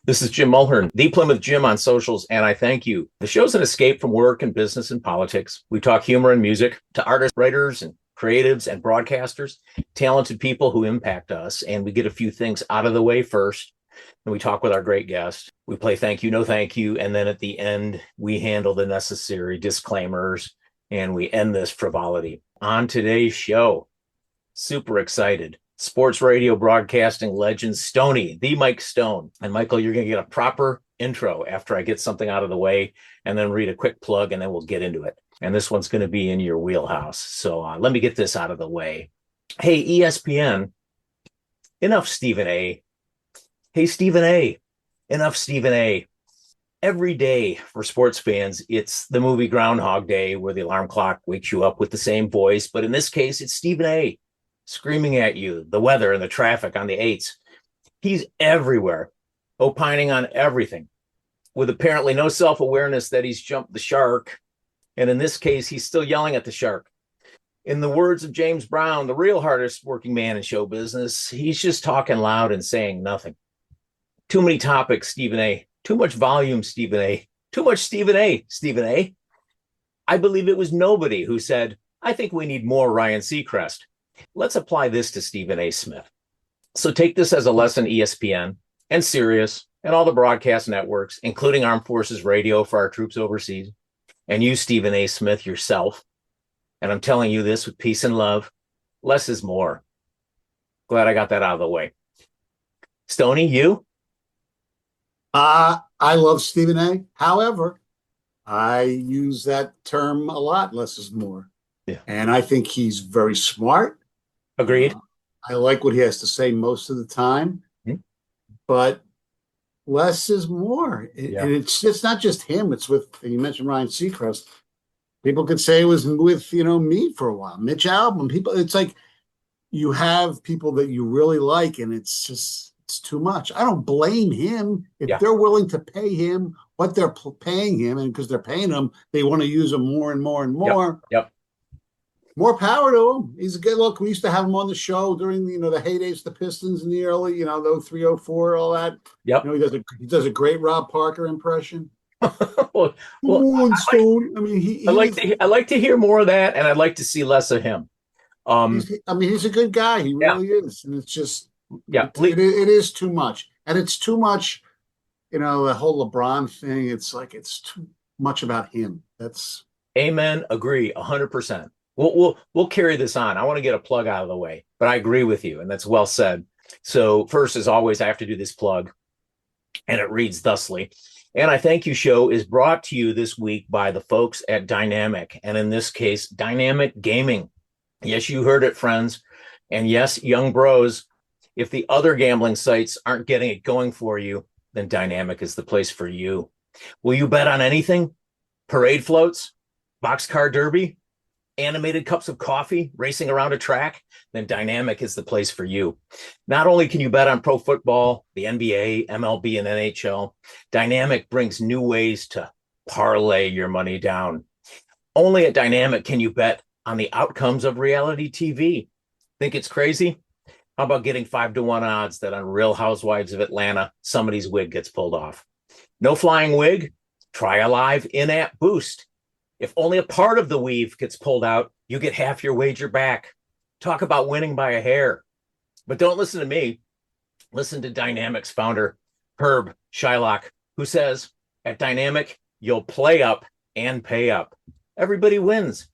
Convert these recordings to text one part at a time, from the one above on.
This is Jim Mulhern, the Plymouth Jim on socials, and I thank you. The show's an escape from work and business and politics. We talk humor and music to artists, writers, and creatives and broadcasters, talented people who impact us, and we get a few things out of the way first, and we talk with our great guest. We play thank you, no thank you, and then at the end, we handle the necessary disclaimers, and we end this frivolity. On today's show, super excited. Sports radio broadcasting legend Stoney, the Mike Stone. And Michael, you're going to get a proper intro after I get something out of the way and then read a quick plug and then we'll get into it. And this one's going to be in your wheelhouse. So let me get this out of the way. Hey, ESPN, enough Stephen A. Hey, Stephen A. Enough Stephen A. Every day for sports fans, it's the movie Groundhog Day where the alarm clock wakes you up with the same voice. But in this case, it's Stephen A. screaming at you, the weather and the traffic on the 8s. He's everywhere, opining on everything, with apparently no self-awareness that he's jumped the shark. And in this case, he's still yelling at the shark. In the words of James Brown, the real hardest working man in show business, he's just talking loud and saying nothing. Too many topics, Stephen A. Too much volume, Stephen A. Too much Stephen A. Stephen A. I believe it was nobody who said, I think we need more Ryan Seacrest. Let's apply this to Stephen A. Smith. So take this as a lesson, ESPN and Sirius and all the broadcast networks, including Armed Forces Radio for our troops overseas, and you, Stephen A. Smith, yourself. And I'm telling you this with peace and love. Less is more. Glad I got that out of the way. Stoney, you? I love Stephen A. However, I use that term a lot, less is more. Yeah. And I think he's very smart. Agreed. I like what he has to say most of the time, but less is more. And it's not just him. It's with, you mentioned Ryan Seacrest. People could say it was with, me for a while. Mitch Albom. People, it's like you have people that you really like, and it's too much. I don't blame him if they're willing to pay him what they're paying him, and because they're paying him, they want to use him more and more and more. Yep. More power to him. He's a good look. We used to have him on the show during the heydays, the Pistons in the early, the 03, 04, all that. Yep. He does a great Rob Parker impression. well, Stone. I like to hear more of that, and I'd like to see less of him. He's a good guy. He really is, and it's just it is too much, and it's too much. The whole LeBron thing. It's like it's too much about him. That's amen. Agree 100%. We'll carry this on. I want to get a plug out of the way, but I agree with you, and that's well said. So first, as always, I have to do this plug, and it reads thusly. And I Thank You show is brought to you this week by the folks at Dynamic, and in this case, Dynamic Gaming. Yes, you heard it, friends. And yes, young bros, if the other gambling sites aren't getting it going for you, then Dynamic is the place for you. Will you bet on anything? Parade floats? Boxcar derby? Animated cups of coffee racing around a track? Then Dynamic is the place for you. Not only can you bet on pro football, the NBA, MLB, and NHL, Dynamic brings new ways to parlay your money down. Only at Dynamic can you bet on the outcomes of reality TV. Think it's crazy? How about getting 5-1 odds that on Real Housewives of Atlanta, somebody's wig gets pulled off? No flying wig? Try a live in-app boost. If only a part of the weave gets pulled out, you get half your wager back. Talk about winning by a hair. But don't listen to me. Listen to Dynamic's founder, Herb Shylock, who says, at Dynamic, you'll play up and pay up. Everybody wins.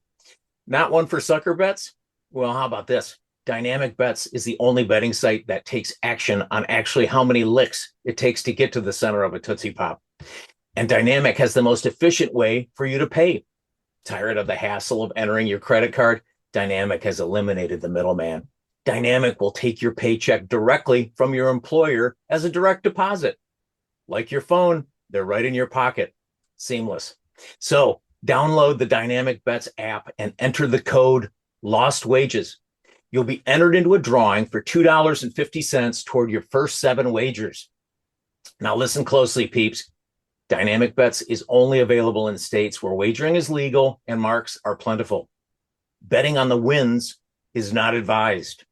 Not one for sucker bets? Well, how about this? Dynamic Bets is the only betting site that takes action on actually how many licks it takes to get to the center of a Tootsie Pop. And Dynamic has the most efficient way for you to pay. Tired of the hassle of entering your credit card? Dynamic has eliminated the middleman. Dynamic will take your paycheck directly from your employer as a direct deposit. Like your phone, they're right in your pocket. Seamless. So download the Dynamic Bets app and enter the code Lost Wages. You'll be entered into a drawing for $2.50 toward your first 7 wagers. Now listen closely, peeps. Dynamic Bets is only available in states where wagering is legal and marks are plentiful. Betting on the wins is not advised.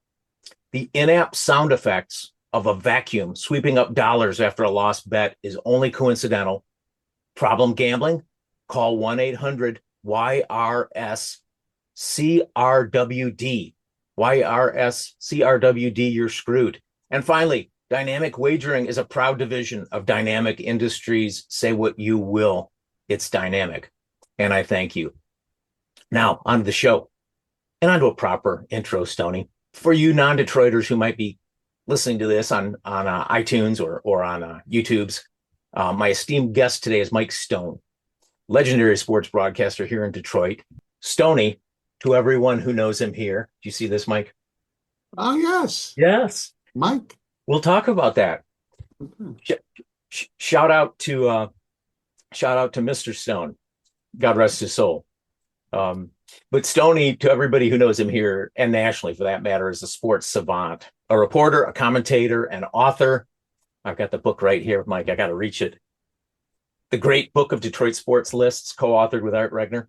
The in-app sound effects of a vacuum sweeping up dollars after a lost bet is only coincidental. Problem gambling? Call 1-800-YRS-CRWD. YRS-CRWD, you're screwed. And finally, Dynamic Wagering is a proud division of Dynamic Industries. Say what you will, it's dynamic. And I thank you. Now, on to the show. And on to a proper intro, Stoney. For you non-Detroiters who might be listening to this on iTunes or on YouTube's, my esteemed guest today is Mike Stone, legendary sports broadcaster here in Detroit. Stoney, to everyone who knows him here. Do you see this, Mike? Oh, yes. Yes. Mike. We'll talk about that. Shout out to Mr. Stone. God rest his soul. But Stoney, to everybody who knows him here and nationally for that matter, is a sports savant, a reporter, a commentator, an author. I've got the book right here, Mike. I got to reach it. The Great Book of Detroit Sports Lists, co-authored with Art Regner.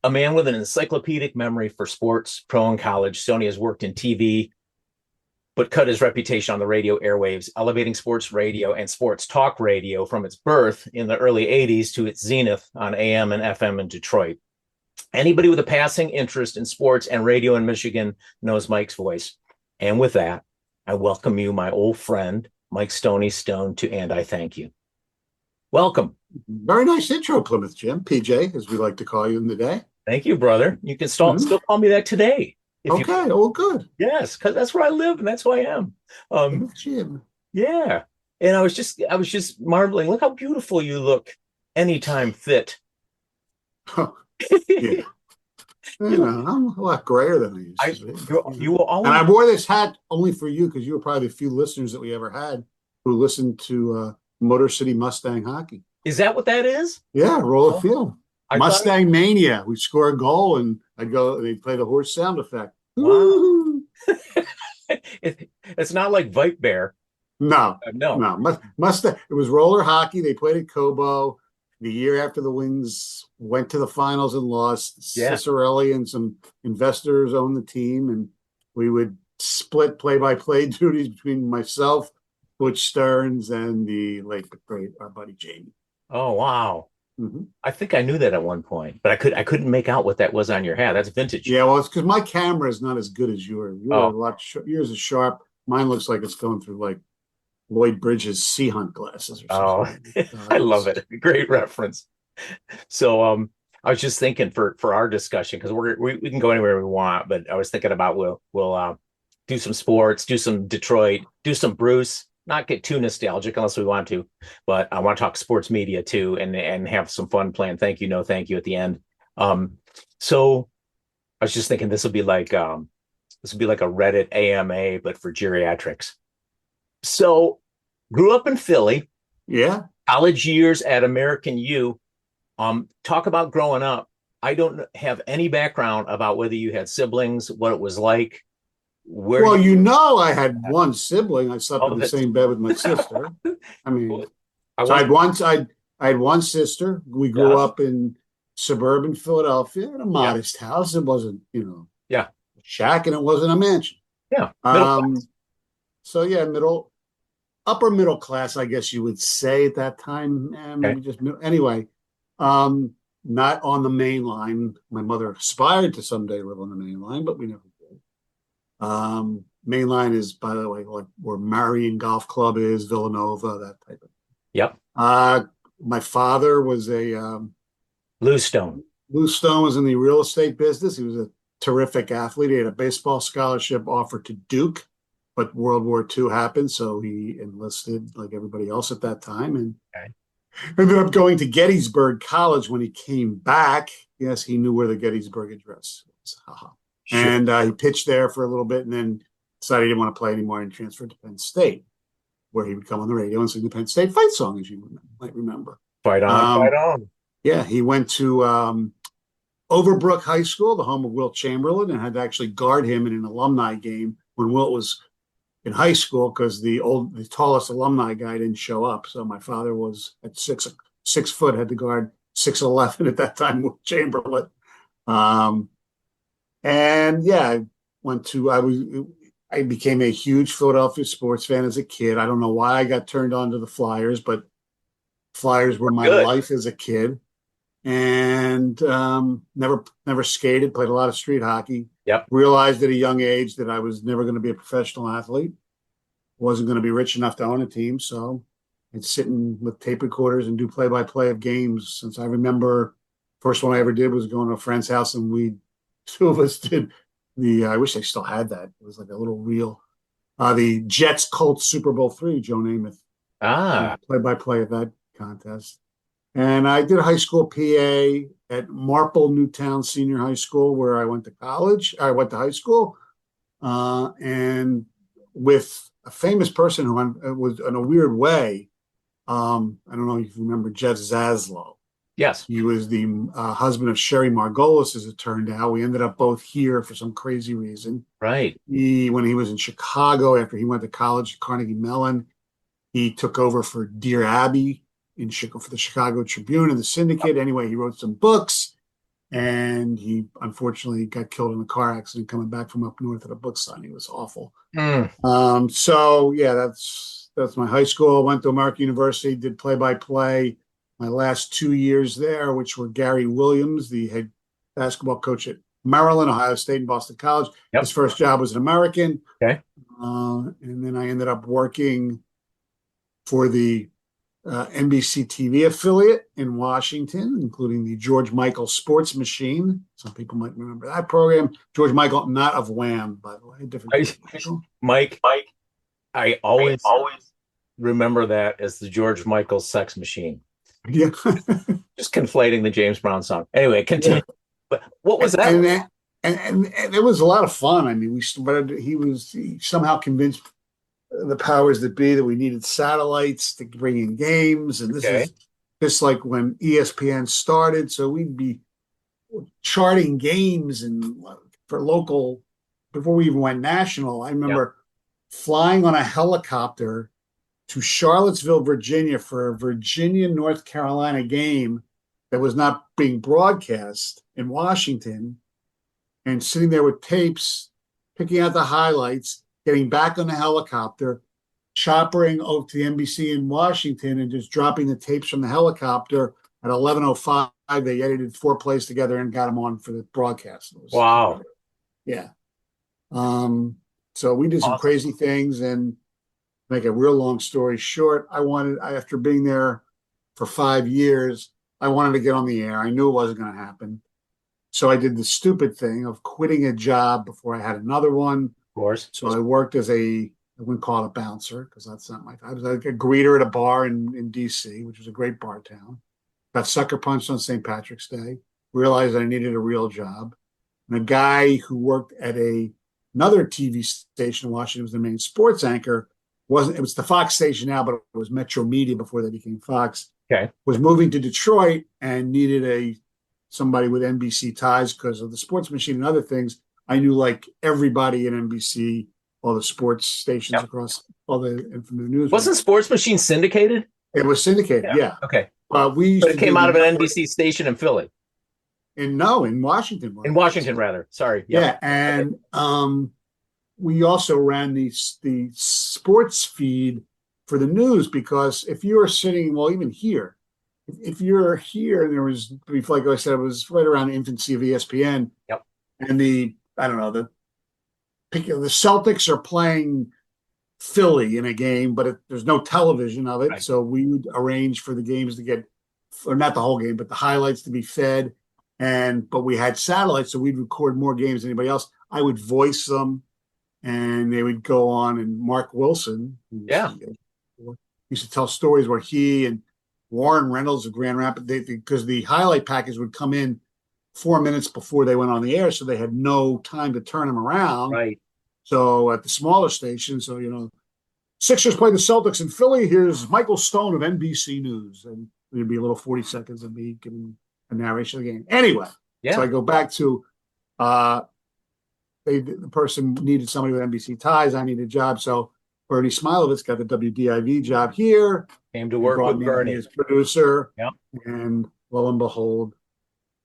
A man with an encyclopedic memory for sports, pro and college. Stoney has worked in TV, but cut his reputation on the radio airwaves, elevating sports radio and sports talk radio from its birth in the early 80s to its zenith on AM and FM in Detroit. Anybody with a passing interest in sports and radio in Michigan knows Mike's voice. And with that, I welcome you, my old friend, Mike Stoney Stone, to And I Thank You. Welcome. Very nice intro, Plymouth Jim, PJ, as we like to call you in the day. Thank you, brother. You can still call me that today. Okay, oh, good. Yes, because that's where I live and that's who I am. Jim. Yeah. And I was just marveling. Look how beautiful you look anytime fit. Yeah. I'm a lot grayer than I used to be. You will always... And I wore this hat only for you because you were probably the few listeners that we ever had who listened to Motor City Mustang hockey. Is that what that is? Yeah, roll of film. Mustang Mania. We score a goal and they'd play the horse sound effect. Wow. It's not like Vipe Bear. No. Mustang. It was roller hockey. They played at Cobo. The year after the Wings went to the finals and lost. Yeah. Cicerelli and some investors owned the team, and we would split play-by-play duties between myself, Butch Stearns, and the late great our buddy Jamie. Oh wow! Mm-hmm. I think I knew that at one point, but I couldn't make out what that was on your hat. That's vintage. Yeah, well, it's because my camera is not as good as yours. Yours is sharp. Mine looks like it's going through like Lloyd Bridges Sea Hunt glasses or something. I love it. Great reference. So I was just thinking for our discussion, because we can go anywhere we want, but I was thinking about we'll do some sports, do some Detroit, do some Bruce, not get too nostalgic unless we want to, but I want to talk sports media too and have some fun playing thank you, no thank you at the end. So I was just thinking this would be like a Reddit AMA, but for geriatrics. So, grew up in Philly. Yeah. College years at American U. Talk about growing up. I don't have any background about whether you had siblings, what it was like. I had one sibling. I slept in the same bed with my sister. I mean, I had one sister. We grew up in suburban Philadelphia in a modest house. It wasn't, a shack, and it wasn't a mansion. Yeah. So upper middle class, I guess you would say at that time. Anyway, not on the main line. My mother aspired to someday live on the main line, but we never did. Main line is, by the way, like where Marion Golf Club is, Villanova, that type of. Yep. My father was a Lou Stone. Lou Stone was in the real estate business. He was a terrific athlete. He had a baseball scholarship offered to Duke. But World War II happened, so he enlisted like everybody else at that time and ended up going to Gettysburg College when he came back. Yes, he knew where the Gettysburg Address was. Sure. And he pitched there for a little bit and then decided he didn't want to play anymore and transferred to Penn State, where he would come on the radio and sing the Penn State fight song, as you might remember. Fight on, fight on. Yeah, he went to Overbrook High School, the home of Wilt Chamberlain, and had to actually guard him in an alumni game when Wilt was in high school because the tallest alumni guy didn't show up. So my father was at 6 6 foot, had to guard 6'11" at that time with Chamberlain. And yeah, I became a huge Philadelphia sports fan as a kid. I don't know why I got turned on to the Flyers, but Flyers were my life as a kid. And never skated, played a lot of street hockey. Yep. Realized at a young age that I was never going to be a professional athlete. Wasn't going to be rich enough to own a team. So I'd sit with tape recorders and do play-by-play of games. Since I remember, first one I ever did was going to a friend's house, and two of us did I wish I still had that. It was like a little reel. The Jets Colts Super Bowl III, Joe Namath. Play-by-play of that contest. And I did high school PA at Marple Newtown Senior High School, where I went to college. I went to high school, and with a famous person who was in a weird way. I don't know if you remember Jeff Zaslow. Yes. He was the husband of Sherry Margolis, as it turned out. We ended up both here for some crazy reason. Right. When he was in Chicago, after he went to college at Carnegie Mellon, he took over for Dear Abby for the Chicago Tribune and the Syndicate. Anyway, he wrote some books, and he unfortunately got killed in a car accident coming back from up north at a book signing. It was awful. So yeah, that's my high school. I went to American University, did play-by-play my last 2 years there, which were Gary Williams, the head basketball coach at Maryland, Ohio State, and Boston College. Yep. His first job was an American. Okay. And then I ended up working for the NBC TV affiliate in Washington, including the George Michael Sports Machine. Some people might remember that program. George Michael, not of Wham, by the way. Different Mike, I always remember that as the George Michael Sex Machine. Yeah. Just conflating the James Brown song. Anyway, continue. Yeah. But what was that? And it was a lot of fun. I mean, he somehow convinced the powers that be that we needed satellites to bring in games. And this is just like when ESPN started. So we'd be charting games for local before we even went national. I remember flying on a helicopter to Charlottesville, Virginia for a Virginia-North Carolina game that was not being broadcast in Washington, and sitting there with tapes, picking out the highlights, getting back on the helicopter, choppering over to the NBC in Washington, and just dropping the tapes from the helicopter at 11:05. They edited 4 plays together and got them on for the broadcast. Wow. Yeah. So we did some crazy things, and make a real long story short, after being there for 5 years, I wanted to get on the air. I knew it wasn't going to happen. So I did the stupid thing of quitting a job before I had another one. Of course. So I worked as I wouldn't call it a bouncer, because that's not I was like a greeter at a bar in D.C., which was a great bar town. Got sucker punched on St. Patrick's Day. Realized I needed a real job. And a guy who worked at another TV station in Washington, was the main sports anchor. It was the Fox station now, but it was Metro Media before they became Fox. Okay. Was moving to Detroit and needed somebody with NBC ties because of the Sports Machine and other things. I knew like everybody at NBC, all the sports stations across all the from the news. Wasn't Sports Machine syndicated? It was syndicated, yeah. Okay. But it came out of an NBC station in Philly. In Washington. In Washington, rather. Sorry. Yep. Yeah, and we also ran the sports feed for the news, because if you were sitting, well, even here, if you're here, and there was, like I said, it was right around the infancy of ESPN. Yep. And the Celtics are playing Philly in a game, but there's no television of it. Right. So we would arrange for the games to get, or not the whole game, but the highlights to be fed. But we had satellites, so we'd record more games than anybody else. I would voice them, and they would go on. And Mark Wilson, used to tell stories where he and Warren Reynolds of Grand Rapids, because the highlight package would come in 4 minutes before they went on the air, so they had no time to turn them around. Right. So at the smaller station, Sixers play the Celtics in Philly. Here's Michael Stone of NBC News, and there'd be a little 40 seconds of me giving a narration of the game. Anyway, so I go back to the person needed somebody with NBC ties. I needed a job, so Bernie Smilovitz got the WDIV job here. Came to He work brought with me to be Bernie. his producer. Yep. And lo and behold,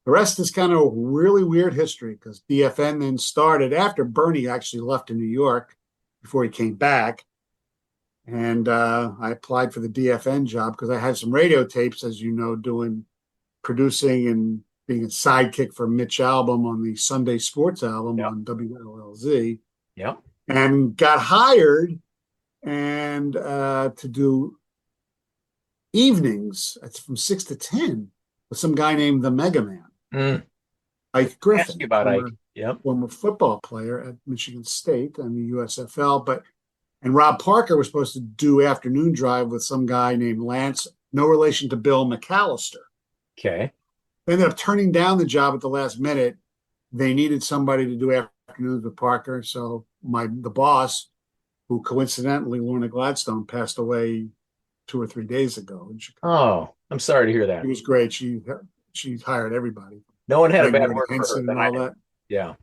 the rest is kind of a really weird history because DFN then started after Bernie actually left to New York before he came back. And I applied for the DFN job because I had some radio tapes, as you know, producing and being a sidekick for Mitch Albom on the Sunday Sports album Yep. on WLLZ. Yep. And got hired and to do evenings. It's from 6 to 10 with some guy named the Mega Man, Ike Griffin. Ask you about Ike. Yep. Former football player at Michigan State and the USFL. And Rob Parker was supposed to do afternoon drive with some guy named Lance, no relation to Bill McAllister. Okay. They ended up turning down the job at the last minute. They needed somebody to do afternoons with Parker. So the boss, who coincidentally, Lorna Gladstone, passed away 2 or 3 days ago in Chicago. Oh, I'm sorry to hear that. She was great. She hired everybody. No one had a bad word for her. And all that. Yeah.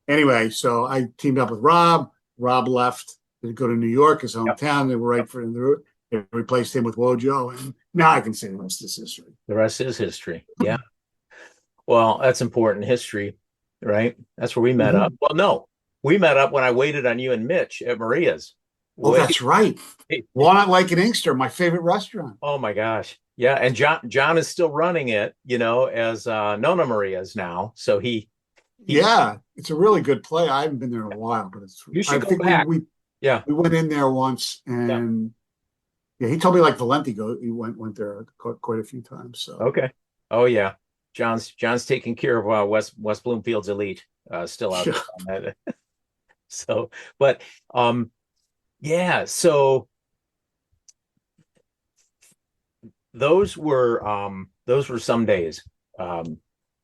Anyway, so I teamed up with Rob. Rob left to go to New York, his hometown. Yep. They were right for the route. They replaced him with Wojo, and now I can say the rest is history. The rest is history. Yeah. Well, that's important history, right? That's where we met up. Well, no, we met up when I waited on you and Mitch at Maria's. That's right. Walnut Lake and Inkster, my favorite restaurant. Oh my gosh. Yeah. And John is still running it, as Nona Maria's now. So he yeah, it's a really good play. I haven't been there in a while, but you should go back. We went in there once, and he told me like Valenti he went there quite a few times. So okay. Oh yeah. John's taking care of West Bloomfield's elite still out there on that. So, but so those were some days.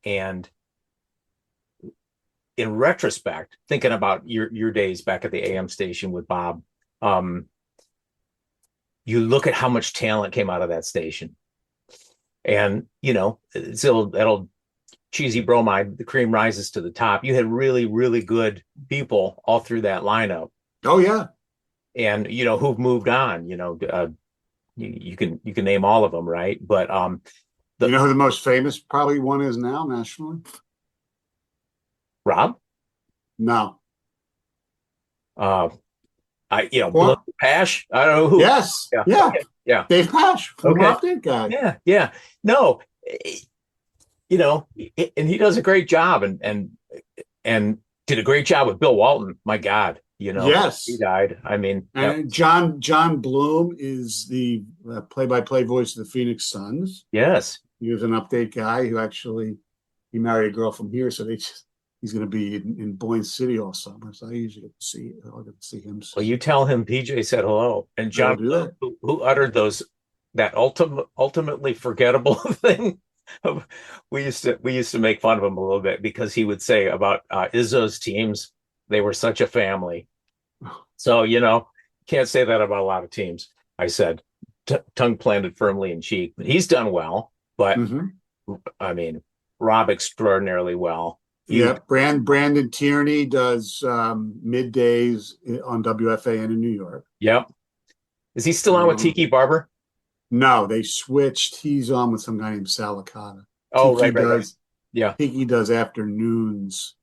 And in retrospect, thinking about your days back at the AM station with Bob, you look at how much talent came out of that station. And, it's that old cheesy bromide, the cream rises to the top. You had really, really good people all through that lineup. Oh, yeah. And, who've moved on, you can name all of them, right? But you know who the most famous probably one is now nationally? Rob? No. Pash? I don't know who. Yes. Yeah. Okay. Yeah. Dave Pash, former update guy. Yeah. Yeah. No, and he does a great job and did a great job with Bill Walton. My God, yes, he died. I mean, and John Bloom is the play-by-play voice of the Phoenix Suns. Yes. He was an update guy who actually, he married a girl from here. So he's going to be in Boyne City all summer. So I usually get to see him. Well, you tell him PJ said hello. And John, who uttered that ultimately forgettable thing. We used to make fun of him a little bit because he would say about Izzo's teams, they were such a family. So, can't say that about a lot of teams. I said, tongue planted firmly in cheek, but he's done well. But I mean, Rob extraordinarily well. Brandon Tierney does middays on WFAN in New York. Yep. Is he still on with Tiki Barber? No, they switched. He's on with some guy named Sal Licata. Oh, right. Yeah. Tiki does afternoons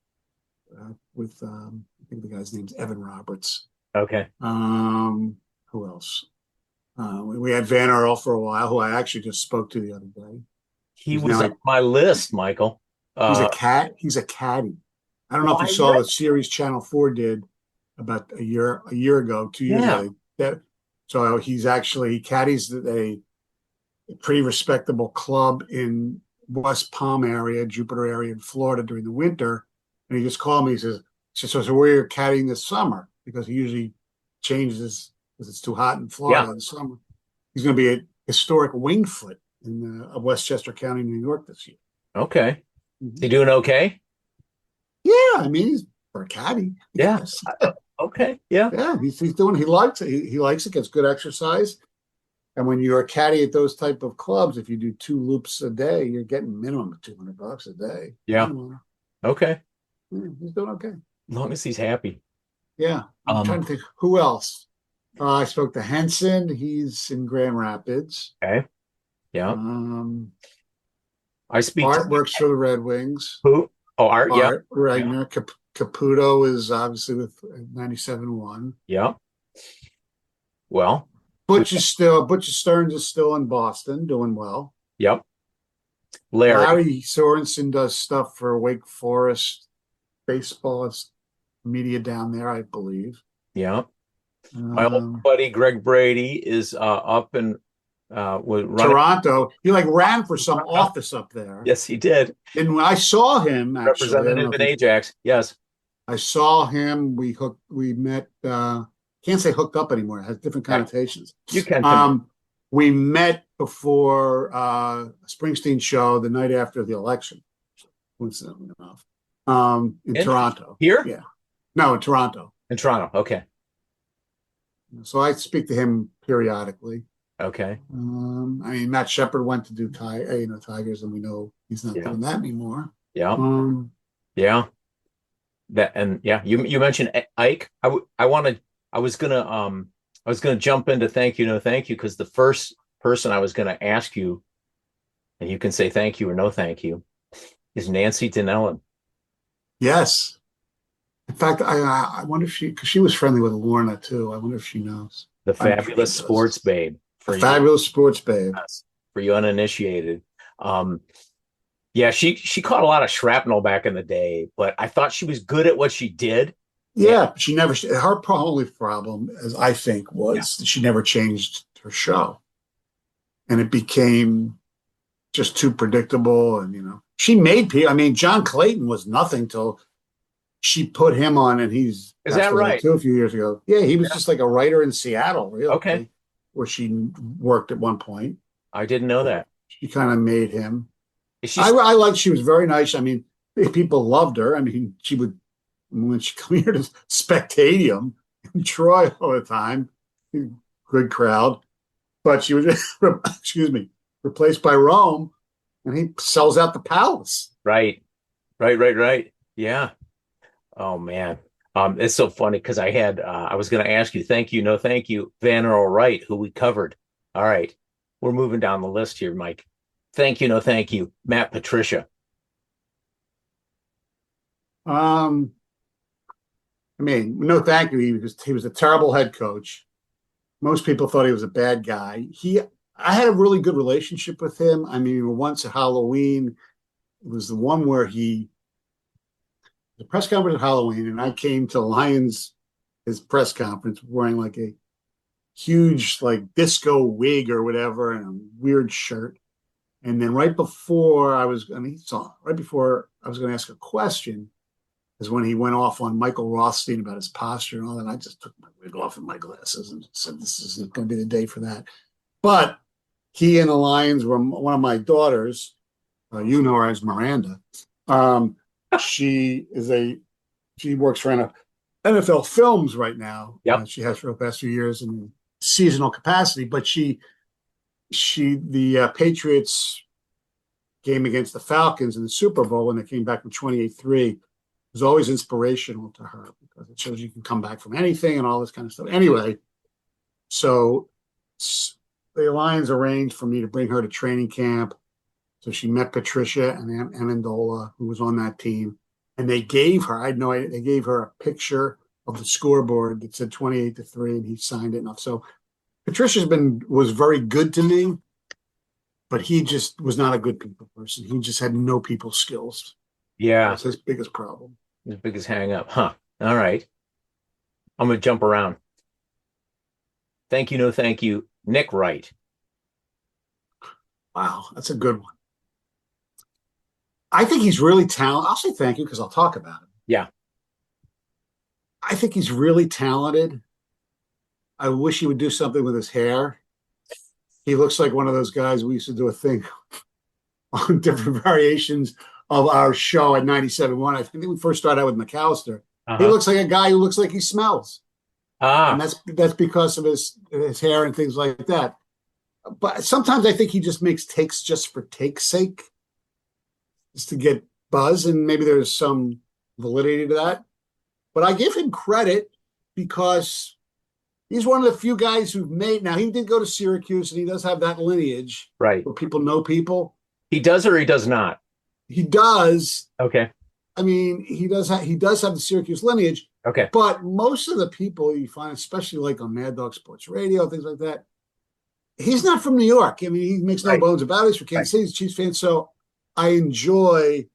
with I think the guy's name's Evan Roberts. Okay. Who else? We had Van Earl for a while, who I actually just spoke to the other day. He was on my list, Michael. He's a caddy. I don't know if you saw the series Channel 4 did about a year ago, 2 years ago. So he caddies a pretty respectable club in West Palm area, Jupiter area in Florida during the winter. And he just called me. He says, so where you're caddying this summer? Because he usually changes because it's too hot in Florida in the summer. He's going to be at historic Wingfoot in Westchester County, New York this year. Okay. He doing okay? Yeah, I mean, he's for a caddy. Yeah. Okay. Yeah. Yeah, he's doing. He likes it. He likes it. Gets good exercise. And when you're a caddy at those type of clubs, if you do 2 loops a day, you're getting minimum of $200 a day. Yeah. Okay. Yeah, he's doing okay. As long as he's happy. Yeah. I'm trying to think who else. I spoke to Henson. He's in Grand Rapids. Okay. Yeah. I speak Art works for the Red Wings. Who? Oh, Art. Art Yeah. Regner. Yeah. Caputo is obviously with 97.1. Yeah. Well, Butch Stearns is still in Boston, doing well. Yep. Larry Sorensen does stuff for Wake Forest baseball media down there, I believe. Yeah. My old buddy Greg Brady is up in Toronto. He ran for some office up there. Yes, he did. And when I saw him, actually, representative in Ajax. Yes, I saw him. We met. Can't say hooked up anymore. It has different connotations. You can. We met before a Springsteen show the night after the election. Coincidentally enough, in Toronto. Here? Yeah. No, in Toronto. In Toronto. Okay. So I speak to him periodically. Okay. Matt Shepard went to do Tigers, and we know he's not doing that anymore. Yeah. Yeah. You mentioned Ike. I was gonna jump into thank you, no thank you, because the first person I was gonna ask you, and you can say thank you or no thank you, is Nancy Dinellen. Yes. In fact, I wonder if because she was friendly with Lorna too. I wonder if she knows. The fabulous sports babe. Fabulous sports babe. For you uninitiated. Yeah, she caught a lot of shrapnel back in the day, but I thought she was good at what she did. Yeah, she never. Her only problem, as I think, was that she never changed her show, and it became just too predictable. And she made people. John Clayton was nothing till she put him on, and is that right? A few years ago, yeah, he was just like a writer in Seattle, really. Okay, where she worked at one point. I didn't know that. She kind of made him. I liked. She was very nice. People loved her. She would. When she came here to Spectadium in Troy all the time, good crowd, but she was, replaced by Rome, and he sells out the Palace. Right. Yeah. Oh man. It's so funny because I was going to ask you, thank you, no thank you, Van Earl Wright, who we covered. All right. We're moving down the list here, Mike. Thank you, no thank you, Matt Patricia. No thank you. He was a terrible head coach. Most people thought he was a bad guy. I had a really good relationship with him. Once at Halloween, it was the one where the press conference at Halloween, and I came to his press conference wearing like a huge disco wig or whatever and a weird shirt. And then right before I was going to ask a question, is when he went off on Michael Rothstein about his posture and all that. I just took my wig off and my glasses and said, this isn't going to be the day for that. But he and the Lions were one of my daughters. You know her as Miranda. She works for NFL Films right now. Yep. She has for the past few years in seasonal capacity, but the Patriots game against the Falcons in the Super Bowl when they came back from 28-3 was always inspirational to her because it shows you can come back from anything and all this kind of stuff. Anyway, so the Lions arranged for me to bring her to training camp. So she met Patricia and Amendola, who was on that team. And they gave her, I had no idea, they gave her a picture of the scoreboard that said 28-3, and he signed it enough. So Patricia's was very good to me, but he just was not a good people person. He just had no people skills. Yeah. That's his biggest problem. His biggest hang up. Huh. All right. I'm going to jump around. Thank you, no thank you, Nick Wright. Wow, that's a good one. I think he's really talented. I'll say thank you because I'll talk about him. Yeah. I think he's really talented. I wish he would do something with his hair. He looks like one of those guys we used to do a thing on different variations of our show at 97.1. I think we first started out with McAllister. He looks like a guy who looks like he smells. And that's because of his hair and things like that. But sometimes I think he just makes takes just for take's sake, just to get buzz, and maybe there's some validity to that. But I give him credit because He's one of the few guys who've made. Now he did go to Syracuse, and he does have that lineage, right? Where people know people. He does or he does not. He does. Okay. I mean, he does have the Syracuse lineage. Okay. But most of the people you find, especially like on Mad Dog Sports Radio, things like that, he's not from New York. I mean, he makes no bones about it. He's from Kansas City. He's a Chiefs fan. So I enjoy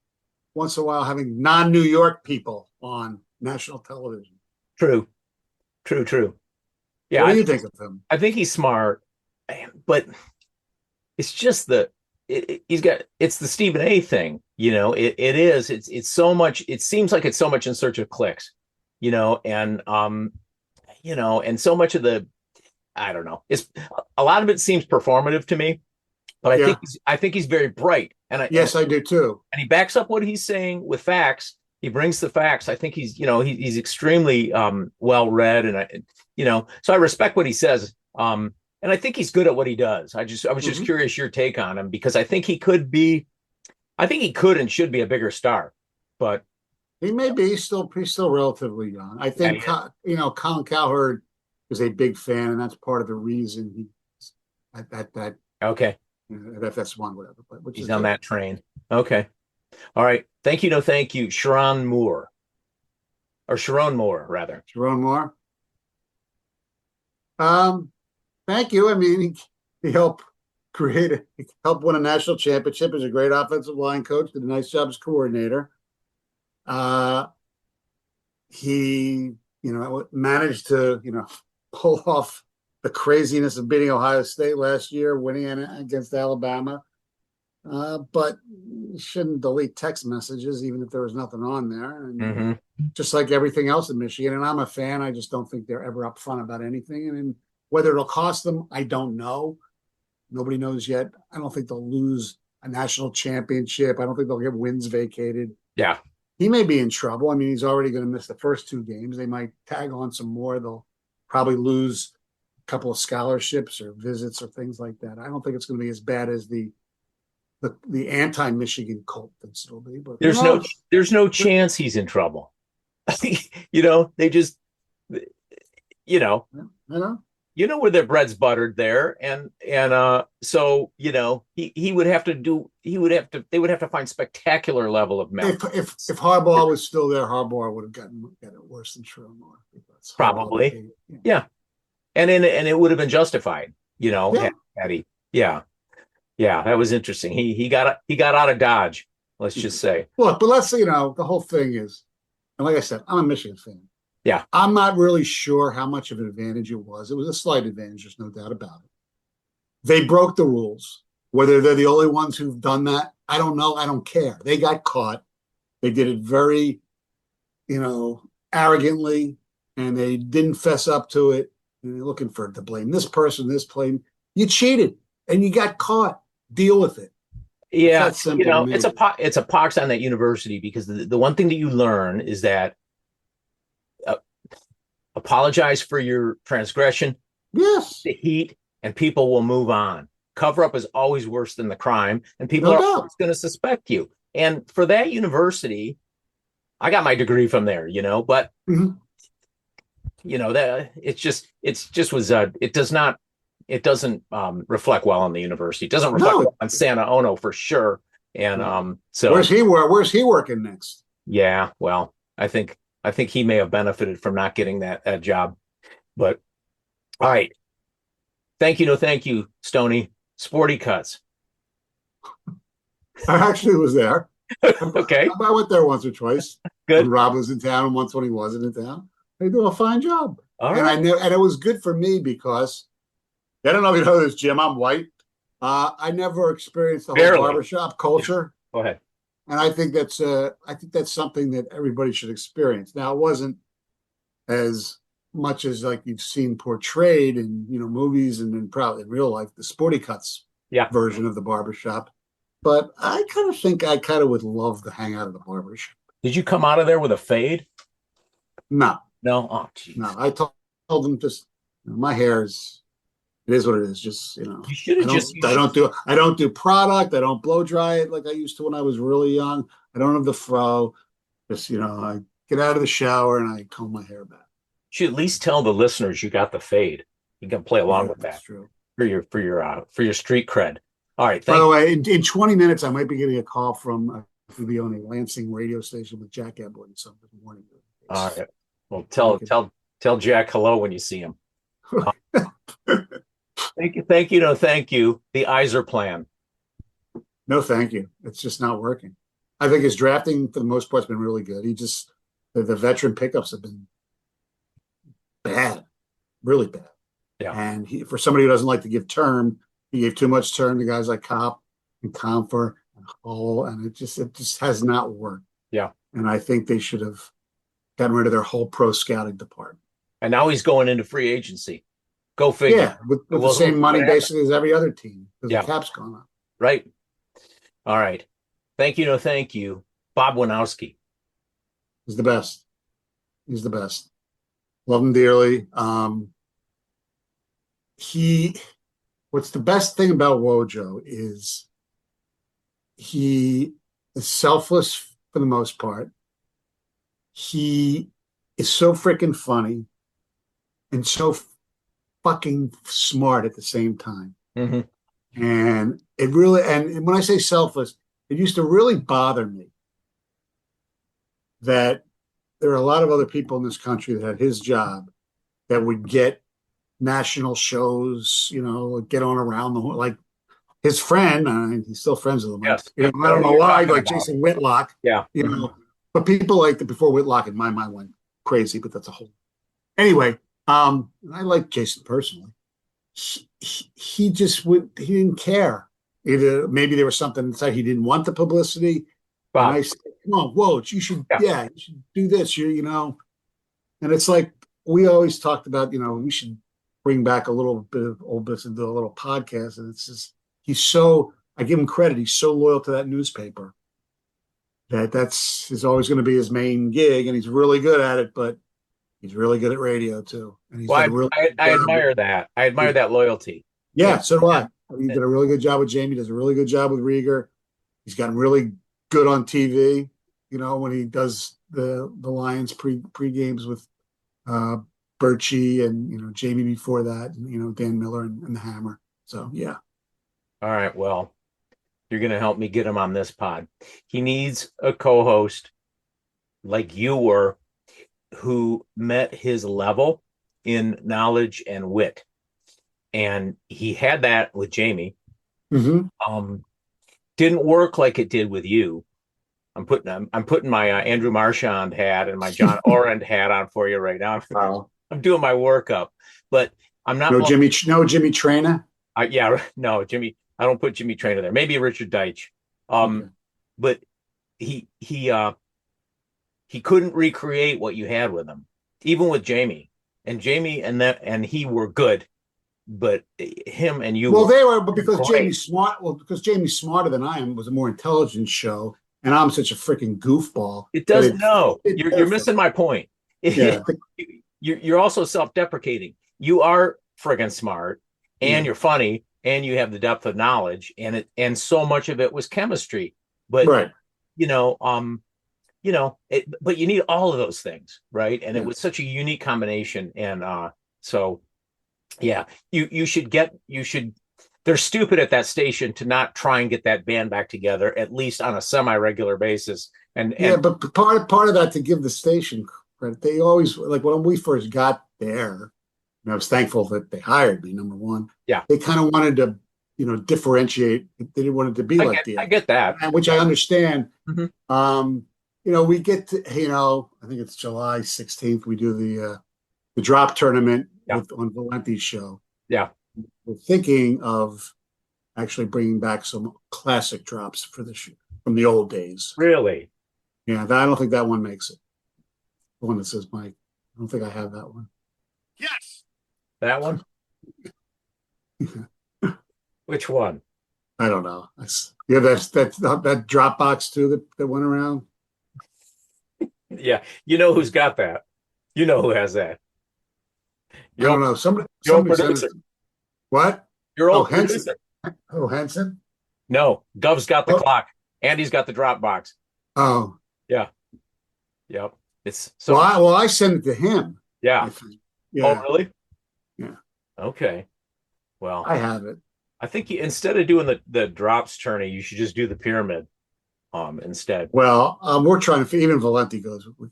once in a while having non-New York people on national television. True. Yeah. What do you think of him? I think he's smart, but it's just it's the Stephen A thing, it's so much, it seems like it's so much in search of clicks, and and so much of I don't know, it's a lot of it seems performative to me, but I think he's very bright. Yes, I do too. And he backs up what he's saying with facts. He brings the facts. I think he's he's extremely well read, and so I respect what he says. And I think he's good at what he does. I was just curious your take on him, because I think he could and should be a bigger star, but he may be. He's still relatively young. I think Colin Cowherd is a big fan, and that's part of the reason he's at that. Okay. That's one, whatever. But he's on that train. Okay. All right. Thank you. No, thank you. Sharon Moore, rather. Sharon Moore. Thank you. I mean, he helped win a national championship. He's a great offensive line coach. Did a nice job as coordinator. He, managed to, pull off the craziness of beating Ohio State last year, winning against Alabama. But you shouldn't delete text messages, even if there was nothing on there. And just like everything else in Michigan, and I'm a fan, I just don't think they're ever upfront about anything. And whether it'll cost them, I don't know. Nobody knows yet. I don't think they'll lose a national championship. I don't think they'll get wins vacated. Yeah. He may be in trouble. I mean, he's already going to miss the first 2 games. They might tag on some more. They'll probably lose a couple of scholarships or visits or things like that. I don't think it's going to be as bad as the anti-Michigan cult thinks it'll be. But there's no chance he's in trouble. They just, I know. Where their bread's buttered there, and so they would have to find spectacular level of melt. If Harbaugh was still there, Harbaugh would have gotten it worse than Sharon Moore. Probably, yeah, and it would have been justified, had he, yeah, that was interesting. He got out of Dodge, let's just say. Look, but let's the whole thing is, and like I said, I'm a Michigan fan. Yeah. I'm not really sure how much of an advantage it was. It was a slight advantage, there's no doubt about it. They broke the rules. Whether they're the only ones who've done that, I don't know. I don't care. They got caught. They did it very, arrogantly, and they didn't fess up to it. And they're looking to blame this person, this plane. You cheated, and you got caught. Deal with it. Yeah, it's a pox on that university, because the one thing that you learn is that apologize for your transgression. Yes. The heat, and people will move on. Cover up is always worse than the crime, and people are always going to suspect you. And for that university, I got my degree from there, but that it doesn't reflect well on the university. It doesn't reflect well on Santa Ono for sure. And so where's he working next? Yeah, well, I think he may have benefited from not getting that job. But all right. Thank you. No, thank you, Stoney. Sporty Cuts. I actually was there. Okay. I went there once or twice. Good. When Rob was in town, and once when he wasn't in town. They do a fine job. All right. And it was good for me because I don't know if you know this, Jim. I'm white. I never experienced the whole barbershop culture. Go ahead. And I think that's something that everybody should experience. Now, it wasn't as much as like you've seen portrayed in movies and then probably in real life, the Sporty Cuts version of the barbershop. But I kind of think I would love to hang out at the barbershop. Did you come out of there with a fade? No. Oh, geez. No. I told them just my hair is. It is what it is. Just you should have I don't do product. I don't blow dry it like I used to when I was really young. I don't have the fro. Just I get out of the shower and I comb my hair back. should at least tell the listeners you got the fade. You can play along with that. That's true. For your street cred. All right. By the way, in 20 minutes, I might be getting a call from to be on a Lansing radio station with Jack Ebling. So good morning. All right. Well, tell Jack hello when you see him. Thank you. No, thank you. The Iser plan. No, thank you. It's just not working. I think his drafting for the most part has been really good. He just the veteran pickups have been bad, really bad. Yeah. And for somebody who doesn't like to give term, he gave too much term to guys like Kopp and Comfer and Hull, and it just has not worked. Yeah. And I think they should have gotten rid of their whole pro scouting department. And now he's going into free agency. Go figure. Yeah, with the same money basically as every other team because Yeah. the cap's gone up. Right. All right. Thank you. No, thank you. Bob Winowski. He's the best. He's the best. Love him dearly. What's the best thing about Wojo is he is selfless for the most part. He is so freaking funny and so fucking smart at the same time. Mm-hmm. And it really, and when I say selfless, it used to really bother me that there are a lot of other people in this country that had his job that would get national shows, get on around the whole, like his friend, he's still friends with him. Yes. I don't know why, like Jason Whitlock. Yeah. But people like that before Whitlock in my mind went crazy, but that's a whole. Anyway, I like Jason personally. He didn't care. Either maybe there was something inside he didn't want the publicity. Bob. And I said, come on, Woj, you should do this. And it's like we always talked about, we should bring back a little bit of old bits and do a little podcast. And it's just I give him credit. He's so loyal to that newspaper is always going to be his main gig, and he's really good at it. But he's really good at radio too. And he's I admire that. I admire that loyalty. Yeah, so do I. He did a really good job with Jamie. Does a really good job with Rieger. He's gotten really good on TV. When he does the Lions pre games with Birchie and Jamie before that, and Dan Miller and the Hammer. So yeah. All right. Well, you're going to help me get him on this pod. He needs a co-host like you were, who met his level in knowledge and wit. And he had that with Jamie. Mm-hmm. Didn't work like it did with you. I'm putting my Andrew Marchand hat and my John Orand hat on for you right now. I'm doing my workup, but I'm not. Jimmy Traina. Jimmy. I don't put Jimmy Traina there. Maybe Richard Deitch. Okay. But he couldn't recreate what you had with him, even with Jamie. And Jamie and he were good, but him and you. Well, they were, but because Jamie's smart. Well, because Jamie's smarter than I am, it was a more intelligent show, and I'm such a freaking goofball. It doesn't. You're missing my point. Yeah. You're also self-deprecating. You are friggin' smart, and you're funny, and you have the depth of knowledge, and so much of it was chemistry. But right. But you need all of those things, right? And it was such a unique combination. And you should. They're stupid at that station to not try and get that band back together, at least on a semi-regular basis. But part of that, to give the station credit, they always, like when we first got there, and I was thankful that they hired me, number one. Yeah. They kind of wanted to, differentiate. They didn't want it to be I get that. Which I understand. Mm-hmm. We get to, I think it's July 16th, we do the drop tournament on Valenti's show. Yeah. We're thinking of actually bringing back some classic drops for the show from the old days. Really? Yeah, I don't think that one makes it. The one that says Mike. I don't think I have that one. Yes. That one? Which one? I don't know. You have that Dropbox too that went around? Yeah. You know who's got that. You know who has that. I don't know. Somebody producer. What? Your old Henson. producer. Oh, Henson? No. Gov's got the clock. Andy's got the Dropbox. Oh. Yeah. Yep. It's so well, I sent it to him. Yeah. I think. Oh, Yeah. really? Yeah. Okay. Well, I have it. I think instead of doing the drops tourney, you should just do the pyramid instead. Well, we're trying to. Even Valenti goes. We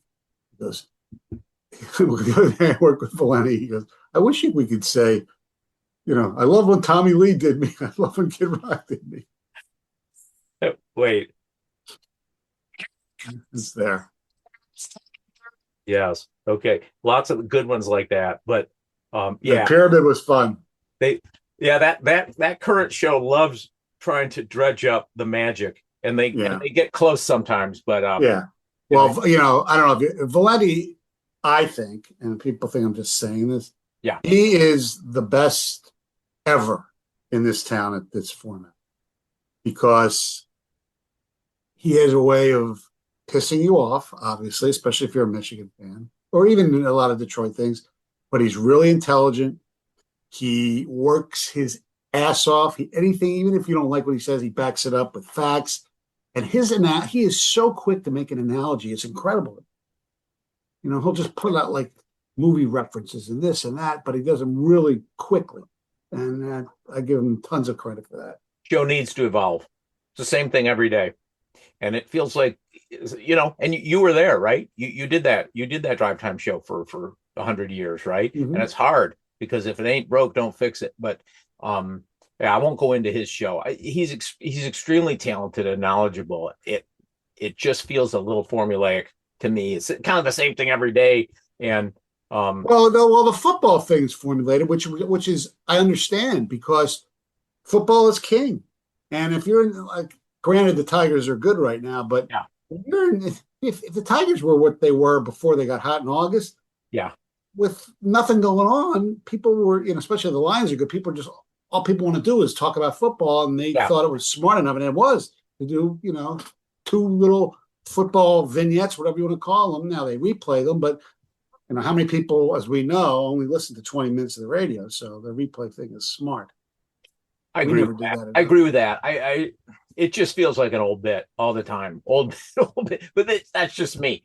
go there and work with Valenti. He goes, I wish we could say, I love when Tommy Lee did me. I love when Kid Rock did me. Wait. It's there. Yes. Okay. Lots of good ones like that. But The pyramid was fun. That current show loves trying to dredge up the magic, and they get close sometimes. But yeah. Well, I don't know if Valenti, I think, and people think I'm just saying this. Yeah. He is the best ever in this town at this format because he has a way of pissing you off, obviously, especially if you're a Michigan fan, or even a lot of Detroit things. But he's really intelligent. He works his ass off. Anything, even if you don't like what he says, he backs it up with facts. And he is so quick to make an analogy. It's incredible. He'll just put out like movie references and this and that, but he does them really quickly. And I give him tons of credit for that. Show needs to evolve. It's the same thing every day. And it feels like, and you were there, right? You did that. You did that drive time show for 100 years, right? Mm-hmm. And it's hard because if it ain't broke, don't fix it. But I won't go into his show. He's extremely talented and knowledgeable. It just feels a little formulaic to me. It's kind of the same thing every day. And the football thing's formulated, which is I understand because football is king. And if you're granted the Tigers are good right now, but if the Tigers were what they were before they got hot in August, with nothing going on, people were, especially the Lions are good. All people want to do is talk about football, and they thought it was smart enough, and it was to do, two little football vignettes, whatever you want to call them. Now they replay them, but how many people, as we know, only listen to 20 minutes of the radio, so the replay thing is smart. I agree with that. It just feels like an old bit all the time. Old bit, but that's just me.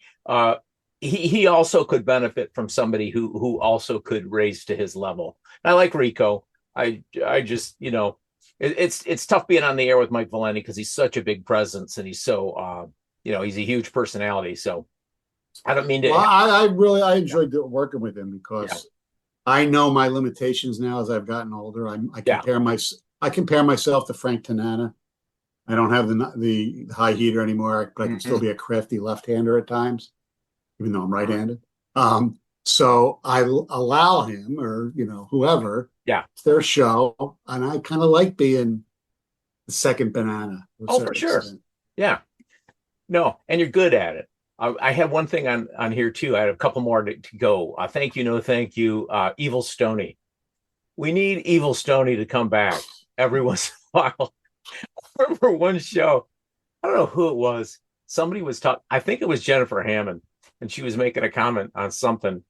He also could benefit from somebody who also could raise to his level. And I like Rico. I just, it's tough being on the air with Mike Valenti because he's such a big presence and he's so, he's a huge personality. So I don't mean to. Well, I enjoyed working with him because I know my limitations now as I've gotten older. I compare myself to Frank Tanana. I don't have the high heater anymore, but I can still be a crafty left-hander at times, even though I'm right-handed. So I allow him or, whoever, it's their show. And I kind of like being the second banana. Oh, for sure. Extent. Yeah. No, and you're good at it. I have one thing on here too. I had a couple more to go. Thank you. No, thank you. Evil Stoney. We need Evil Stoney to come back every once in a while. I remember one show. I don't know who it was. Somebody was talking. I think it was Jennifer Hammond, and she was making a comment on something,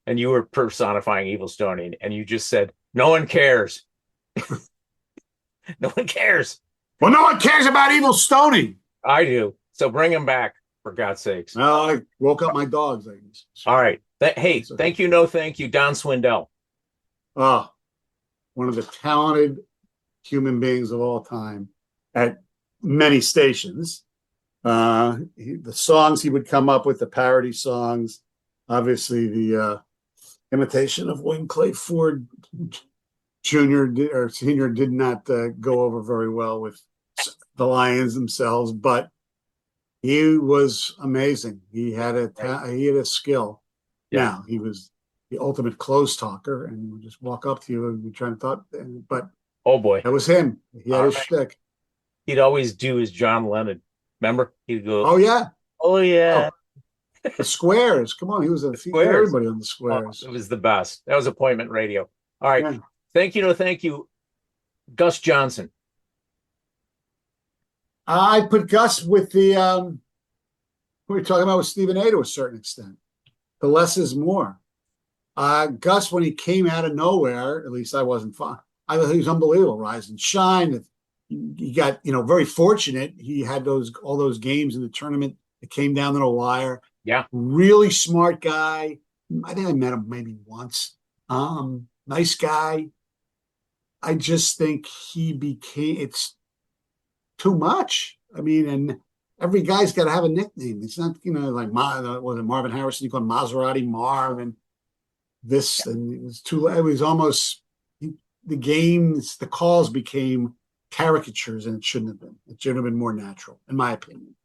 and you were personifying Evil Stoney, and you just said, "No one cares." No one cares. Well, no one cares about Evil Stoney. I do. So bring him back, for God's sakes. Well, I woke up my dogs. All right. Thank you. No, thank you. Don Swindell. Oh, one of the talented human beings of all time at many stations. The songs he would come up with, the parody songs, obviously the imitation of William Clay Ford Jr. or Sr. did not go over very well with the Lions themselves, but he was amazing. He had a skill. Yeah. Now he was the ultimate close talker, and he would just walk up to you and be trying to talk. But oh boy, that was him. He had his shtick. He'd always do his John Lennon. Remember? He'd go, "Oh yeah, oh yeah." Oh, the Squares. Come on, he was everybody on the Squares. Oh, it was the best. That was appointment radio. All right. Yeah. Thank you. No, thank you. Gus Johnson. I put Gus with the we were talking about with Stephen A to a certain extent. The less is more. Gus, when he came out of nowhere, at least I wasn't fine. I thought he was unbelievable, rise and shine. He got, very fortunate. He had all those games in the tournament that came down to the wire. Yeah. Really smart guy. I think I met him maybe once. Nice guy. I just think it's too much. I mean, and every guy's got to have a nickname. It's not, like was it Marvin Harrison? You call him Maserati Marv and this, and it was almost the calls became caricatures, and it shouldn't have been. It should have been more natural, in my opinion.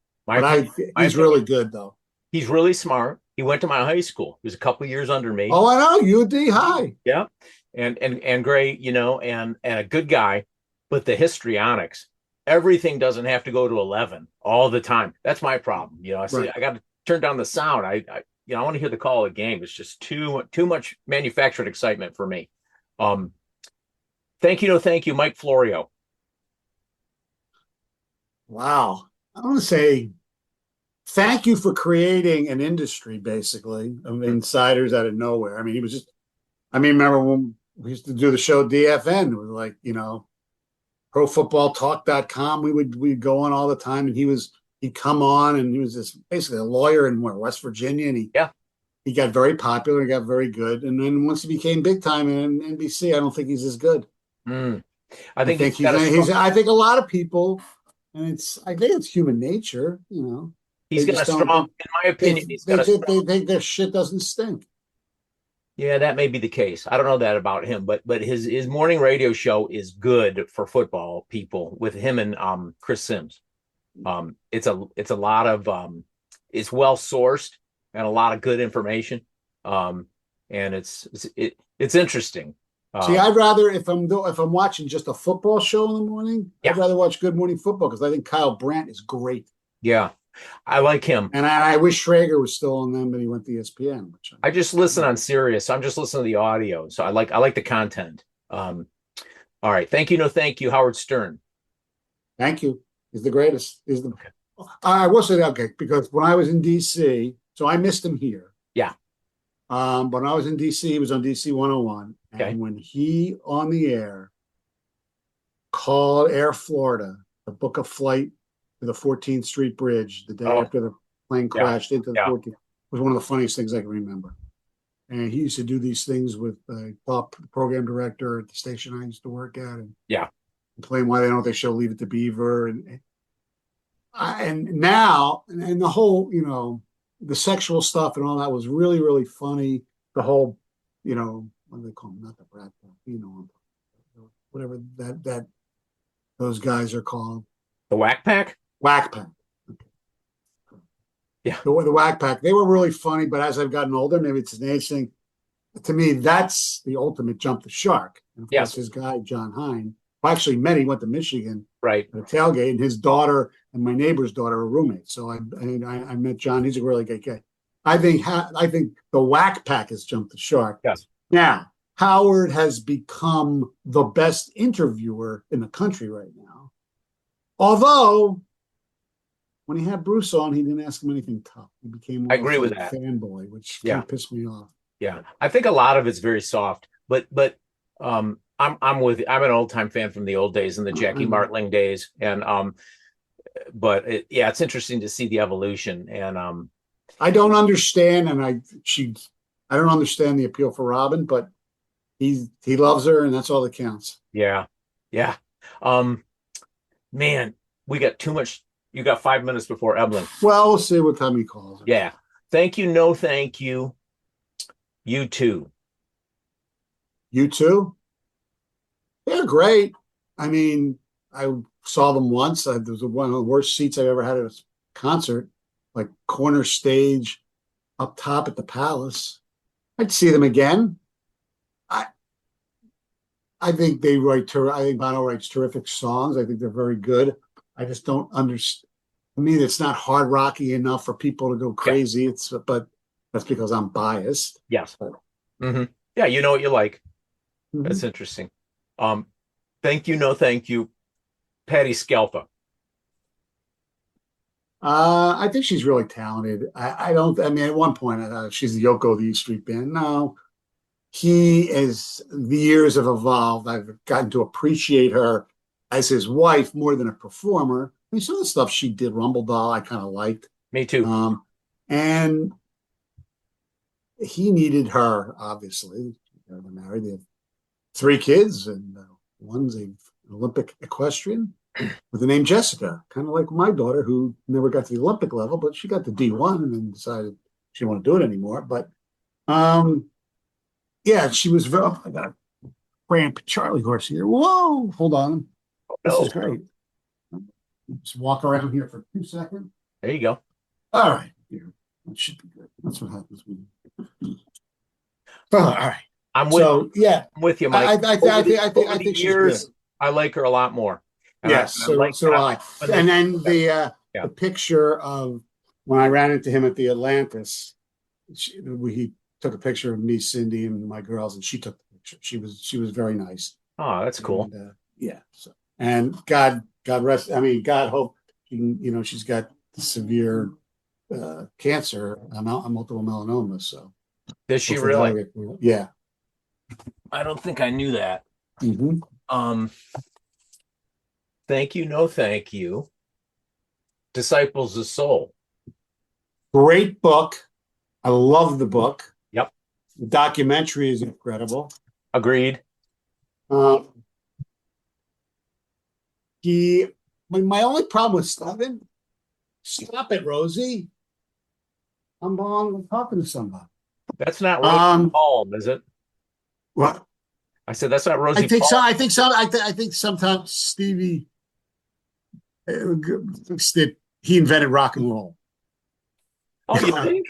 He's really good though. He's really smart. He went to my high school. He was a couple years under me. Oh, I know, UD High. Yeah, and great, and a good guy. But the histrionics, everything doesn't have to go to 11 all the time. That's my problem. I say right. I got to turn down the sound. I want to hear the call of the game. It's just too much manufactured excitement for me. Thank you, Mike Florio. Wow. I want to say thank you for creating an industry, basically, of insiders out of nowhere. I mean, remember when we used to do the show DFN, it was like, profootballtalk.com. We'd go on all the time, and he'd come on, and he was basically a lawyer in West Virginia, and he got very popular, he got very good. And then once he became big time in NBC, I don't think he's as good. I think I think a lot of people, and I think it's human nature, He's got a strong, in my opinion, they think their shit doesn't stink. Yeah, that may be the case. I don't know that about him, but his morning radio show is good for football people with him and Chris Sims. It's a lot of it's well sourced and a lot of good information. And it's interesting. See, I'd rather if I'm watching just a football show in the morning, I'd rather watch Good Morning Football because I think Kyle Brandt is great. Yeah. I like him. And I wish Schrager was still on them, but he went to ESPN. I just listen on Sirius. I'm just listening to the audio. So I like the content. All right. Thank you, Howard Stern. Thank you. He's the greatest. I will say that, because when I was in DC, so I missed him here. Yeah. But when I was in DC, he was on DC 101. And when he on the air called Air Florida to book a flight to the 14th Street Bridge the day after the plane crashed into the 14th. It was one of the funniest things I can remember. And he used to do these things with the program director at the station I used to work at, and complain why they show Leave It to Beaver, and now the whole the sexual stuff and all that was really, really funny. The whole what do they call them? Not the brat pack, whatever that those guys are called. The Whack Pack. Whack Pack. Okay. Yeah. The Whack Pack. They were really funny, but as I've gotten older, maybe it's an age thing. To me, that's the ultimate jump the shark. And of course, his guy, John Hine, who I actually met, he went to Michigan. Right. At a tailgate, and his daughter and my neighbor's daughter are roommates. So I met John. He's a really good guy. I think the Whack Pack has jumped the shark. Yes. Now, Howard has become the best interviewer in the country right now. Although, when he had Bruce on, he didn't ask him anything tough. He became I agree with that fanboy, which kind of pissed me off. Yeah, I think a lot of it's very soft, but I'm an old time fan from the old days and the Jackie Martling days, and it's interesting to see the evolution. And I don't understand, and I don't understand the appeal for Robin, but he loves her, and that's all that counts. Yeah. Man, we got too much. You got 5 minutes before Eblin. Well, we'll see what time he calls. Yeah. Thank you. No, thank you. You too. You too? They're great. I mean, I saw them once. There was one of the worst seats I've ever had at a concert, like corner stage up top at the Palace. I'd see them again. I think they write. I think Bono writes terrific songs. I think they're very good. I just don't understand. I mean, it's not hard rocky enough for people to go crazy. Yeah. But that's because I'm biased. Yes. Yeah, you know what you like. That's interesting. Thank you. No, thank you. Patty Scelfa. I think she's really talented. I mean, at one point, I thought she's the Yoko of the E Street Band. No. The years have evolved. I've gotten to appreciate her as his wife more than a performer. I mean, some of the stuff she did, Rumble Doll, I kind of liked. Me too. And he needed her, obviously. They're married. They have 3 kids, and one's an Olympic equestrian with the name Jessica, kind of like my daughter, who never got to the Olympic level, but she got to D1 and then decided she didn't want to do it anymore. But yeah, she was very. Oh, I got a cramp Charlie horse here. Whoa, hold on. This is great. Just walk around here for 2 seconds. There you go. All right. Here. That should be good. That's what happens when all right. I'm with you, Mike. I think she's good. I like her a lot more. And yes, and then the picture of when I ran into him at the Atlantis, he took a picture of me, Cindy, and my girls, and she took the picture. She was very nice. Oh, that's cool. And, yeah. So, and God rest. I mean, God hope she's got severe cancer, multiple melanoma. So does she really? Yeah. I don't think I knew that. Mm-hmm. Thank you, no thank you. Disciples of Soul. Great book. I love the book. Yep. The documentary is incredible. Agreed. My only problem with stopping. Stop it, Rosie. I'm talking to somebody. That's not Rosie Palm, is it? What? I said that's not Rosie. I think sometimes Stevie thinks that he invented rock and roll. Oh, you think?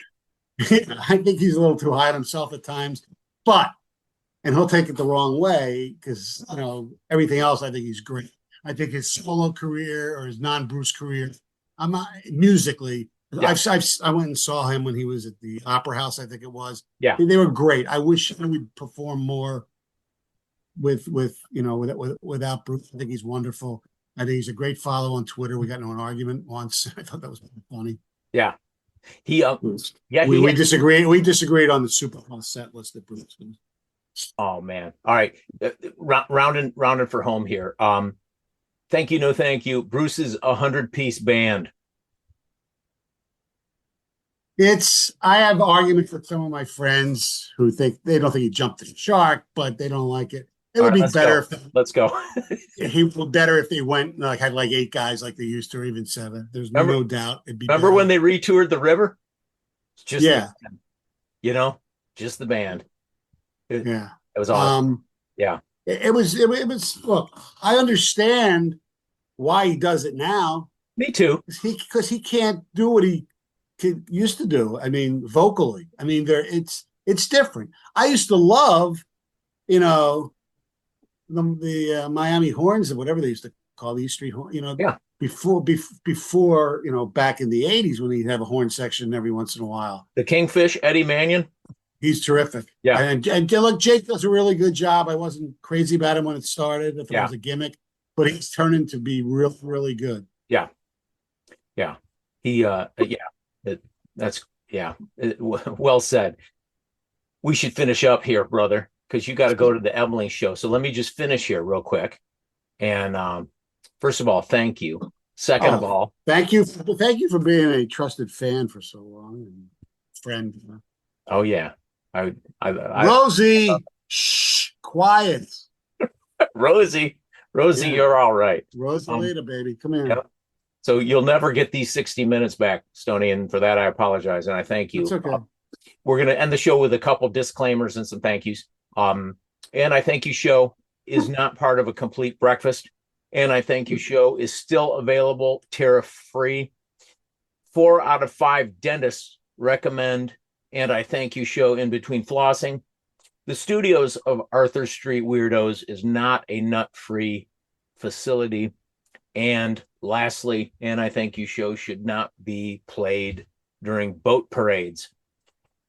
I think he's a little too high on himself at times, and he'll take it the wrong way because everything else. I think he's great. I think his solo career or his non-Bruce career. I'm not musically. Yeah. I went and saw him when he was at the Opera House. I think it was. Yeah, they were great. I wish we'd perform more without Bruce. I think he's wonderful. I think he's a great follow on Twitter. We got into an argument once. I thought that was funny. Yeah, we disagreed. We disagreed on the Super Bowl set list that Bruce was. Oh man! All right, rounding for home here. Thank you, no thank you. Bruce's 100-piece band. I have arguments with some of my friends who they don't think he jumped the shark, but they don't like it. It would be better let's go. He would be better if they went had 8 guys like they used to, or even 7. There's no doubt it'd be. Remember when they retoured the river? Just just the band. It was awesome. Yeah. It was. Look, I understand why he does it now. Me too. Because he can't do what he used to do. I mean, vocally. I mean, it's different. I used to love, the Miami Horns or whatever they used to call the East Street Horn. Before back in the 80s when he'd have a horn section every once in a while. The Kingfish, Eddie Mannion. He's terrific. Yeah. And look, Jake does a really good job. I wasn't crazy about him when it started. If it was a gimmick, but he's turning to be real, really good. Yeah. Yeah. He, well said. We should finish up here, brother, because you got to go to the Emily show. So let me just finish here real quick. And first of all, thank you. Second of all, thank you for being a trusted fan for so long and friend. Oh yeah. Rosie, shh, quiet. Rosie, you're all right. Rosalita, baby, come here. Yep. So you'll never get these 60 minutes back, Stoney, and for that I apologize and I thank you. It's okay. We're going to end the show with a couple disclaimers and some thank yous. And I Thank You show is not part of a complete breakfast. And I Thank You show is still available tariff-free. 4 out of 5 dentists recommend And I Thank You show in between flossing. The studios of Arthur Street Weirdos is not a nut-free facility. And lastly, And I Thank You show should not be played during boat parades.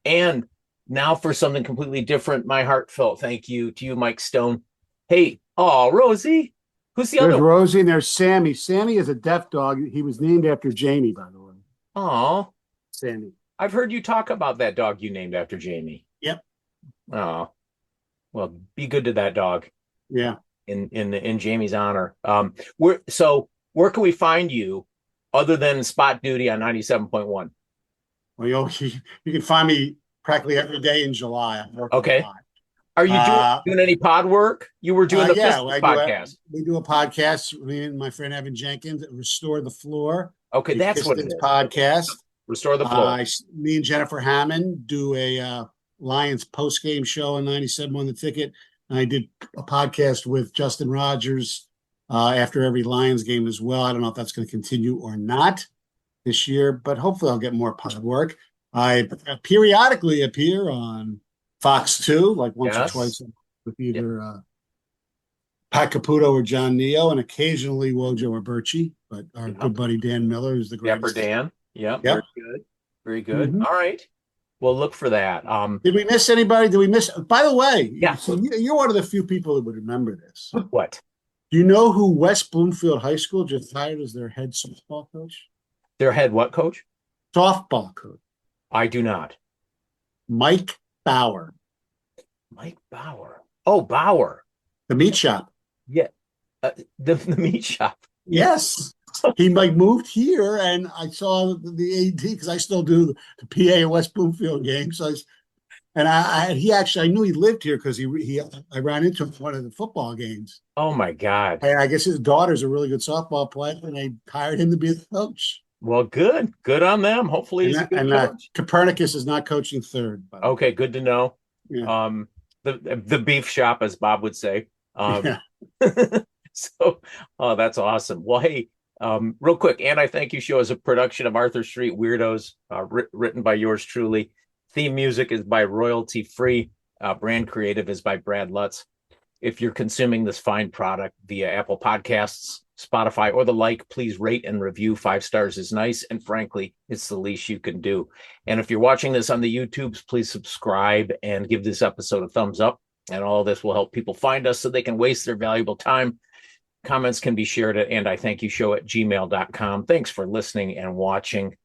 And now for something completely different, my heartfelt thank you to you, Mike Stone. Hey, Rosie. Who's the other one? There's Rosie and there's Sammy. Sammy is a deaf dog. He was named after Jamie, by the way. Oh, Sammy. I've heard you talk about that dog you named after Jamie. Yep. Oh, well, be good to that dog. Yeah. In Jamie's honor. Where can we find you other than spot duty on 97.1? Well, you can find me practically every day in July. I'm working Okay. a lot. Are you doing any pod work? You were doing the podcast. We do a podcast. Me and my friend Evan Jenkins, Restore the Floor. Okay, that's what it is. Podcast. Restore the Floor. Me and Jennifer Hammond do a Lions post-game show on 97 on the Ticket. And I did a podcast with Justin Rogers after every Lions game as well. I don't know if that's going to continue or not this year, but hopefully I'll get more pod work. I periodically appear on Fox 2, like once or twice with either Pat Caputo or John Neo, and occasionally Wojo or Birchie, but our good buddy Dan Miller is the greatest. Yep, Dan. Yep. Very good. Very good. Mm-hmm. All right. Well, look for that. Did we miss anybody? By the way, so you're one of the few people that would remember this. What? Do you know who West Bloomfield High School just hired as their head softball coach? Their head what coach? Softball coach. I do not. Mike Bauer. Mike Bauer. Oh, Bauer. The meat shop. Yeah. The meat shop. Yes. He moved here, and I saw the AD because I still do the PA at West Bloomfield game. So I knew he lived here because I ran into him at one of the football games. Oh my God! And I guess his daughter's a really good softball player, and they hired him to be the coach. Well, good on them. Hopefully, he's a good coach. Copernicus is not coaching third. Okay, good to know. Yeah. The beef shop, as Bob would say. So, that's awesome. Well, hey, real quick, And I Thank You Show is a production of Arthur Street Weirdos, written by yours truly. Theme music is by Royalty Free. Brand creative is by Brad Lutz. If you're consuming this fine product via Apple Podcasts, Spotify, or the like, please rate and review. 5 stars is nice, and frankly, it's the least you can do. And if you're watching this on the YouTubes, please subscribe and give this episode a thumbs up. And all of this will help people find us so they can waste their valuable time. Comments can be shared at andithankyouShow@gmail.com. Thanks for listening and watching.